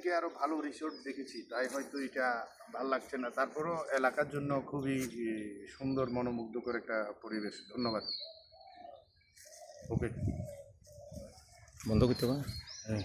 থেকে আরও ভালো রিসোর্ট দেখেছি, তাই হয়তো এটা ভালো লাগছে না। তারপরও এলাকার জন্য খুবই সুন্দর, মনোমুগ্ধকর একটা পরিবেশ। ধন্যবাদ। ওকে, বন্ধ করতে পারে। হ্যাঁ।